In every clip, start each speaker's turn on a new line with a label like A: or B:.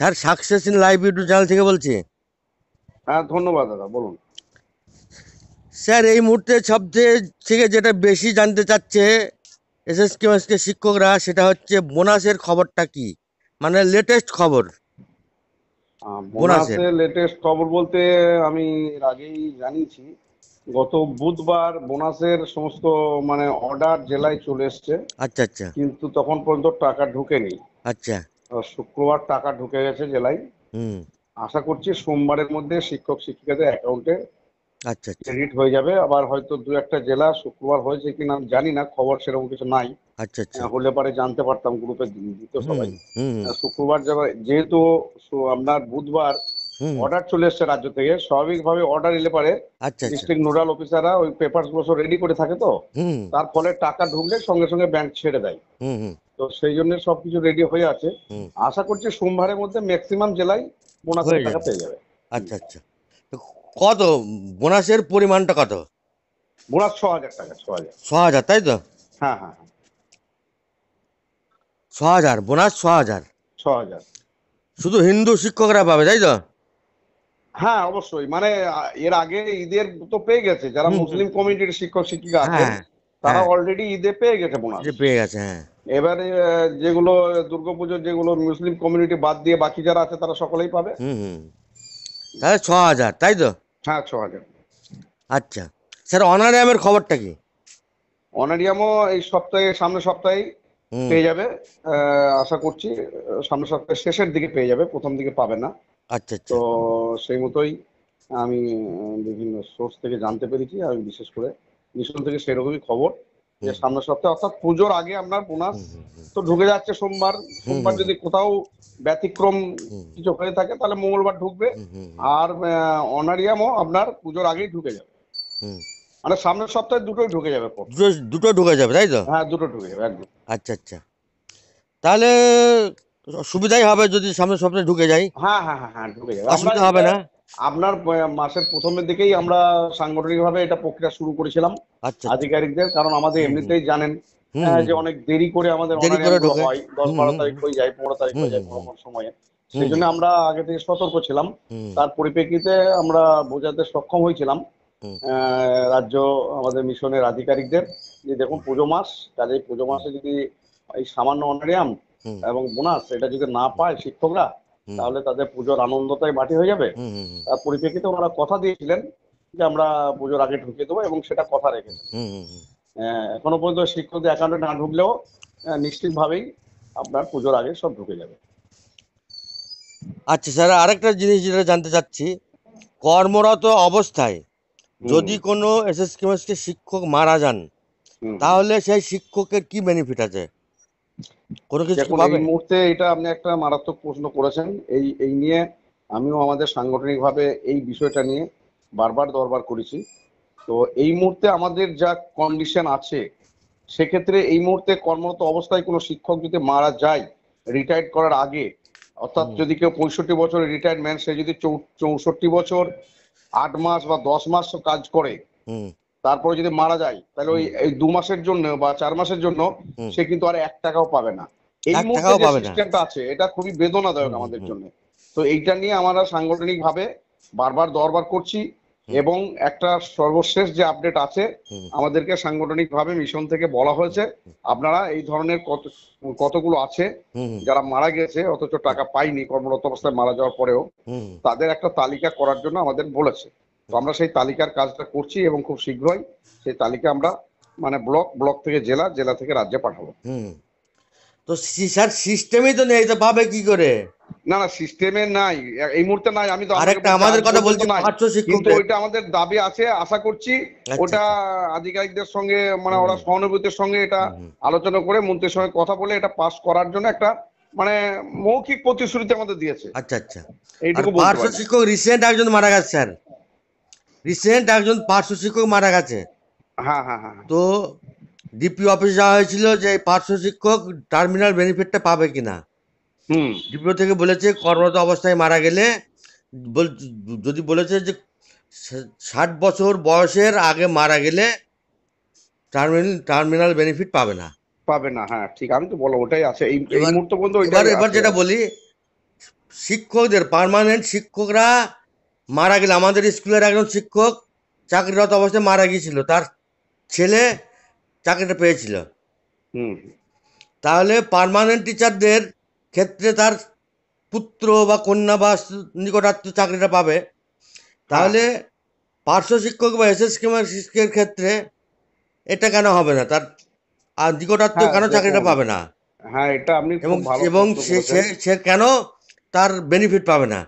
A: Sir, success in life YouTube channel থেকে বলছি।
B: হ্যাঁ, ধন্যবাদ দাদা, বলুন।
A: স্যার, এই মুহূর্তে সবচেয়ে থেকে যেটা বেশি জানতে চাচ্ছে এসএসকে শিক্ষকরা, সেটা হচ্ছে বোনাসের খবরটা কি, মানে লেটেস্ট খবর বোনাসের।
B: বোনাসের লেটেস্ট খবর বলতে আমি এর আগেই জানিয়েছি। গত বুধবার বোনাসের সমস্ত অর্ডার জেলায় চলে এসছে,
A: আচ্ছা আচ্ছা
B: কিন্তু তখন পর্যন্ত টাকা ঢোকেনি।
A: আচ্ছা।
B: শুক্রবার টাকা ঢুকে গেছে জেলায়।
A: হুম।
B: আশা করছি সোমবারের মধ্যে শিক্ষক শিক্ষিকাদের অ্যাকাউন্টে
A: আচ্ছা আচ্ছা
B: ক্রেডিট হয়ে যাবে। আবার হয়তো দু একটা জেলা শুক্রবার হয়েছে কিনা আমি জানি না, খবর সেরকম কিছু নাই।
A: আচ্ছা আচ্ছা।
B: হলে পরে জানতে পারতাম, গ্রুপে দিত
A: হুম
B: সবাই।
A: হুম
B: শুক্রবার যাবে যেহেতু, আপনার বুধবার
A: হুম।
B: অর্ডার চলে এসছে রাজ্য থেকে, স্বাভাবিকভাবে অর্ডার এলে পারে
A: আচ্ছা আচ্ছা।
B: ডিস্ট্রিক্ট নোডাল অফিসাররা ওই পেপারস গুলো সব রেডি করে থাকে, তো
A: হুম
B: তার ফলে টাকা ঢুকলে সঙ্গে সঙ্গে ব্যাংক ছেড়ে দেয়।
A: হুম হুম
B: তো সেই জন্য সবকিছু রেডি হয়ে আছে।
A: হুম।
B: আশা করছি সোমবারের মধ্যে ম্যাক্সিমাম জেলায় বোনাসের
A: হয়ে
B: টাকা
A: যাবে।
B: পেয়ে যাবে।
A: আচ্ছা আচ্ছা। তো কত বোনাসের পরিমাণটা কত?
B: বোনাস 6,000 টাকা, 6,000।
A: 6,000, তাই তো?
B: হ্যাঁ হ্যাঁ হ্যাঁ,
A: 6,000 বোনাস, 6,000
B: 6,000।
A: শুধু হিন্দু শিক্ষকরা পাবে, তাই তো?
B: হ্যাঁ, অবশ্যই। এর আগে ঈদের তো পেয়ে গেছে, যারা
A: হুম হুম।
B: মুসলিম কমিউনিটির শিক্ষক শিক্ষিকা আছেন
A: হ্যাঁ
B: তারা
A: হ্যাঁ,
B: অলরেডি ঈদে পেয়ে গেছে বোনাস।
A: এটা পেয়ে গেছে, হ্যাঁ।
B: এবারে যেগুলো দুর্গাপুজোর, যেগুলো মুসলিম কমিউনিটি বাদ দিয়ে বাকি যারা আছে তারা সকলেই পাবে।
A: হুম হুম। তাহলে 6,000, তাই তো?
B: হ্যাঁ, 6,000।
A: আচ্ছা। স্যার, অনারিয়ামের খবরটা কি?
B: অনারিয়ামও এই সপ্তাহে, সামনের সপ্তাহেই
A: হুম।
B: পেয়ে যাবে। আশা করছি সামনের সপ্তাহের শেষের দিকে পেয়ে যাবে, প্রথম দিকে পাবে না।
A: আচ্ছা আচ্ছা।
B: তো সেই মতোই আমি বিভিন্ন সোর্স থেকে জানতে পেরেছি। আমি বিশেষ করে মিশন থেকে সেরকমই খবর, যে
A: হুম
B: সামনের সপ্তাহে অর্থাৎ পুজোর আগে আপনার বোনাস
A: হুম হুম হুম
B: তো ঢুকে যাচ্ছে সোমবার।
A: হুম
B: সোমবার
A: হুম
B: যদি কোথাও ব্যতিক্রম
A: হুম
B: কিছু হয়ে থাকে তাহলে মঙ্গলবার ঢুকবে।
A: হুম হুম
B: আর অনারিয়ামও আপনার পুজোর আগেই ঢুকে যাবে।
A: হুম।
B: সামনের সপ্তাহে দুটোই ঢুকে যাবে
A: দুটো দুটো ঢুকে যাবে, তাই তো?
B: হ্যাঁ, দুটো ঢুকে যাবে একদম।
A: আচ্ছা আচ্ছা। তাহলে সুবিধাই হবে যদি সামনের সপ্তাহে ঢুকে যাই।
B: হ্যাঁ হ্যাঁ হ্যাঁ হ্যাঁ, ঢুকে যাবে। আমরা
A: অসুবিধা হবে
B: এটা
A: না।
B: আপনার মাসের প্রথমের দিকেই আমরা সাংগঠনিকভাবে এটা প্রক্রিয়া শুরু করেছিলাম
A: আচ্ছা আচ্ছা।
B: আধিকারিকদের, কারণ আমাদের
A: হুম হুম
B: এমনিতেই জানেন
A: হুম হুম
B: যে
A: হুম।
B: অনেক দেরি করে আমাদের
A: দেরি
B: অনারিয়াম
A: করে
B: গুলো
A: ঢোকে।
B: হয়, দশ
A: হুম
B: বারো
A: হুম
B: তারিখ হয়ে যায়, 15 তারিখ
A: হুম
B: হয়ে যায়
A: হুম
B: কোনো
A: হুম
B: কোনো সময়ে।
A: হুম
B: সেই জন্য
A: হুম
B: আমরা আগে থেকে সতর্ক ছিলাম।
A: হুম
B: তার পরিপ্রেক্ষিতে আমরা বোঝাতে সক্ষম হয়েছিলাম
A: হুম
B: রাজ্য, আমাদের মিশনের আধিকারিকদের, যে দেখুন পুজো মাস, কাজে পুজো
A: হুম
B: মাসে যদি এই সামান্য অনারিয়াম
A: হুম
B: এবং বোনাস এটা যদি না পায় শিক্ষকরা,
A: হুম
B: তাহলে তাদের পুজোর আনন্দটাই মাটি হয়ে যাবে।
A: হুম হুম হুম
B: তার পরিপ্রেক্ষিতে ওনারা কথা দিয়েছিলেন যে আমরা পুজোর আগে ঢুকিয়ে দেবো, এবং সেটা কথা রেখেছেন।
A: হুম হুম হুম।
B: এখনো পর্যন্ত শিক্ষকদের অ্যাকাউন্টে না ঢুকলেও নিশ্চিতভাবেই আপনার পুজোর আগে সব ঢুকে যাবে।
A: আচ্ছা স্যার, আরেকটা জিনিস যেটা জানতে চাচ্ছি, কর্মরত অবস্থায়
B: হুম
A: যদি কোনো এসএসকে শিক্ষক মারা যান,
B: হুম হুম।
A: তাহলে সেই শিক্ষকের কি বেনিফিট আছে? কোনো কিছু কি
B: দেখুন, এই
A: পাবে?
B: মুহূর্তে এটা আপনি একটা মারাত্মক প্রশ্ন করেছেন। এই এই নিয়ে আমিও আমাদের সাংগঠনিকভাবে এই বিষয়টা নিয়ে বারবার দরবার করেছি। তো এই মুহূর্তে আমাদের যা কন্ডিশন আছে, সেক্ষেত্রে এই মুহূর্তে কর্মরত অবস্থায় কোনো শিক্ষক যদি মারা যায় রিটায়ার্ড করার আগে, অর্থাৎ
A: হুম
B: যদি কেউ 65 বছরের রিটায়ারমেন্ট, সে যদি 64 বছর 8 মাস বা 10 মাস কাজ করে,
A: হুম
B: তারপরে যদি মারা যায়, তাহলে ওই
A: হুম
B: এই 2 মাসের জন্য বা 4 মাসের জন্য
A: হুম।
B: সে কিন্তু আর 1 টাকাও পাবে না। এই
A: এক
B: মুহূর্তে
A: টাকাও
B: যে
A: পাবে না।
B: সিস্টেমটা আছে এটা খুবই
A: হুম
B: বেদনাদায়ক
A: হুম
B: আমাদের
A: হুম
B: জন্য। তো এইটা নিয়ে আমরা সাংগঠনিকভাবে বারবার দরবার করছি,
A: হুম
B: এবং একটা সর্বশেষ যে আপডেট আছে,
A: হুম
B: আমাদেরকে সাংগঠনিকভাবে মিশন থেকে বলা হয়েছে আপনারা এই ধরনের কতগুলো আছে
A: হুম
B: যারা মারা গেছে অথচ টাকা পায়নি কর্মরত অবস্থায় মারা যাওয়ার পরেও,
A: হুম
B: তাদের একটা তালিকা করার জন্য আমাদের বলেছে। তো আমরা সেই তালিকার কাজটা করছি, এবং খুব শীঘ্রই সেই তালিকা আমরা ব্লক, ব্লক থেকে জেলা, জেলা থেকে রাজ্যে পাঠাবো।
A: হুম। তো স্যার, সিস্টেমই তো নেই, তো পাবে কি করে?
B: না না, সিস্টেমে নাই, এই মুহূর্তে নাই। আমি তো আপনাকে
A: আরেকটা
B: বলছি
A: আমাদের
B: আজ
A: কথা
B: পর্যন্ত
A: বলছি,
B: নাই।
A: 500
B: কিন্তু
A: শিক্ষকদের।
B: ওইটা আমাদের দাবি আছে, আশা করছি
A: আচ্ছা
B: ওটা
A: আচ্ছা।
B: আধিকারিকদের সঙ্গে, ওরা
A: হুম
B: সহানুভূতির সঙ্গে এটা
A: হুম হুম
B: আলোচনা করে মন্ত্রীর সঙ্গে কথা বলে এটা পাস করার জন্য একটা মানে মৌখিক প্রতিশ্রুতি আমাদের দিয়েছে।
A: আচ্ছা আচ্ছা। আর
B: এইটুকু বলতে
A: 500
B: পারি।
A: শিক্ষক রিসেন্ট একজন মারা গেছে স্যার। রিসেন্ট একজন 500 শিক্ষক মারা গেছে।
B: হ্যাঁ হ্যাঁ হ্যাঁ হ্যাঁ।
A: তো ডিপি অফিস যাওয়া হয়েছিল যে এই 500 শিক্ষক টার্মিনাল বেনিফিটটা পাবে কিনা।
B: হুম
A: ডিপিও থেকে বলেছে কর্মরত অবস্থায় মারা গেলে, বল- যদি বলেছে যে 60 বছর বয়সের আগে মারা গেলে টার্মিনাল বেনিফিট পাবে না।
B: পাবে না, হ্যাঁ ঠিক। আমি তো বলো ওটাই আছে, এই এই
A: এবার
B: মুহূর্ত পর্যন্ত
A: এবার
B: ওইটাই
A: এবার
B: আছে।
A: যেটা বলি, শিক্ষকদের পার্মানেন্ট শিক্ষকরা মারা গেলে, আমাদের স্কুলের একজন শিক্ষক চাকরিরত অবস্থায় মারা গিয়েছিল, তার ছেলে চাকরিটা পেয়েছিল।
B: হুম।
A: তাহলে পার্মানেন্ট টিচারদের ক্ষেত্রে তার পুত্র বা কন্যা বা নিকটাত্মীয় চাকরিটা পাবে।
B: হ্যাঁ
A: তাহলে পার্শ্ব শিক্ষক বা এসএস শিক্ষকের ক্ষেত্রে এটা কেন হবে না? তার আর নিকটাত্মীয়
B: হ্যাঁ
A: কেন চাকরিটা
B: দেখুন,
A: পাবে না?
B: হ্যাঁ এটা আপনি
A: এবং
B: খুব ভালো
A: এবং
B: প্রশ্ন
A: সে
B: করেছেন।
A: সে সে কেন তার বেনিফিট পাবে না?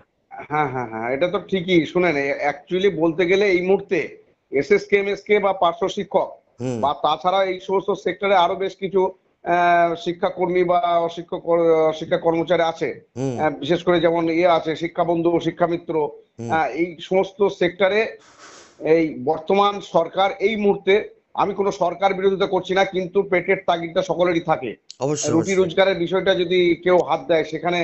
B: হ্যাঁ হ্যাঁ হ্যাঁ, এটা তো ঠিকই। শুনেন, অ্যাকচুয়ালি বলতে গেলে এই মুহূর্তে এসএসকে এমএসকে বা পার্শ্ব শিক্ষক
A: হুম,
B: বা তাছাড়া এই সমস্ত সেক্টরে আরো বেশ কিছু শিক্ষাকর্মী বা শিক্ষা কর্মচারী আছে।
A: হুম,
B: বিশেষ করে যেমন আছে শিক্ষাবন্ধু, শিক্ষামিত্র।
A: হুম,
B: এই সমস্ত সেক্টরে এই বর্তমান সরকার এই মুহূর্তে, আমি কোনো সরকার বিরোধিতা করছি না, কিন্তু পেটের তাগিদটা সকলেরই থাকে।
A: অবশ্যই,
B: রুটি
A: অবশ্যই।
B: রোজগারের বিষয়টা যদি কেউ হাত দেয়, সেখানে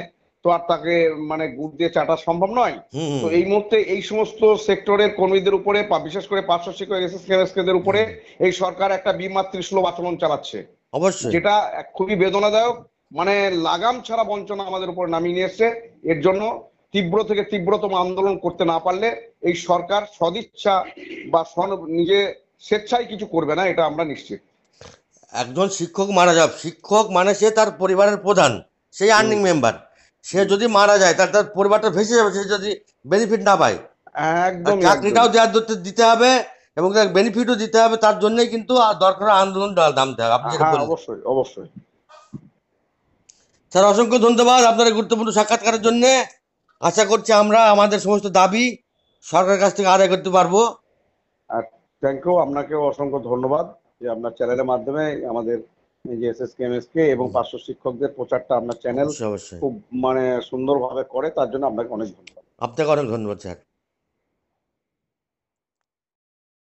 B: তো আর তাকে মানে গুড় দিয়ে চাটা সম্ভব নয়।
A: হুম,
B: তো
A: হুম,
B: এই মুহূর্তে এই সমস্ত সেক্টরের কর্মীদের উপরে বা বিশেষ করে পার্শ্ব শিক্ষক এসএসকে উপরে
A: হুম,
B: এই সরকার একটা বিমাতৃসুলভ আচরণ চালাচ্ছে,
A: অবশ্যই।
B: যেটা খুবই বেদনাদায়ক। মানে লাগাম ছাড়া বঞ্চনা আমাদের উপর নামিয়ে নিয়ে এসছে। এর জন্য তীব্র থেকে তীব্রতম আন্দোলন করতে না পারলে এই সরকার সদিচ্ছা বা নিজে স্বেচ্ছায় কিছু করবে না, এটা আমরা নিশ্চিত।
A: একজন শিক্ষক মারা যাবে, শিক্ষক মানে সে তার পরিবারের প্রধান, সেই
B: হুম।
A: Earning member. সে
B: হুম।
A: যদি মারা যায়, তার তার পরিবারটা ভেসে যাবে, সে যদি বেনিফিট না পায়। আর
B: একদমই
A: চাকরিটাও
B: একদমই।
A: দেওয়ার দিতে হবে, এবং তার বেনিফিটও দিতে হবে। তার জন্যই কিন্তু দরকার আন্দোলন নামতে হবে, আপনি যেটা
B: হ্যাঁ
A: বললেন।
B: অবশ্যই অবশ্যই।
A: স্যার, অসংখ্য ধন্যবাদ আপনার এই গুরুত্বপূর্ণ সাক্ষাৎকারের জন্য। আশা করছি আমরা আমাদের সমস্ত দাবি সরকারের কাছ থেকে আদায় করতে পারবো।
B: আর থ্যাংক ইউ, আপনাকেও অসংখ্য ধন্যবাদ যে আপনার চ্যানেলের মাধ্যমে আমাদের এই যে এসএসকে এমএসকে এবং
A: হুম,
B: পার্শ্ব শিক্ষকদের প্রচারটা আপনার চ্যানেল
A: অবশ্যই, অবশ্যই।
B: খুব মানে সুন্দরভাবে করে, তার জন্য আপনাকে অনেক ধন্যবাদ।
A: আপনাকে অনেক ধন্যবাদ স্যার।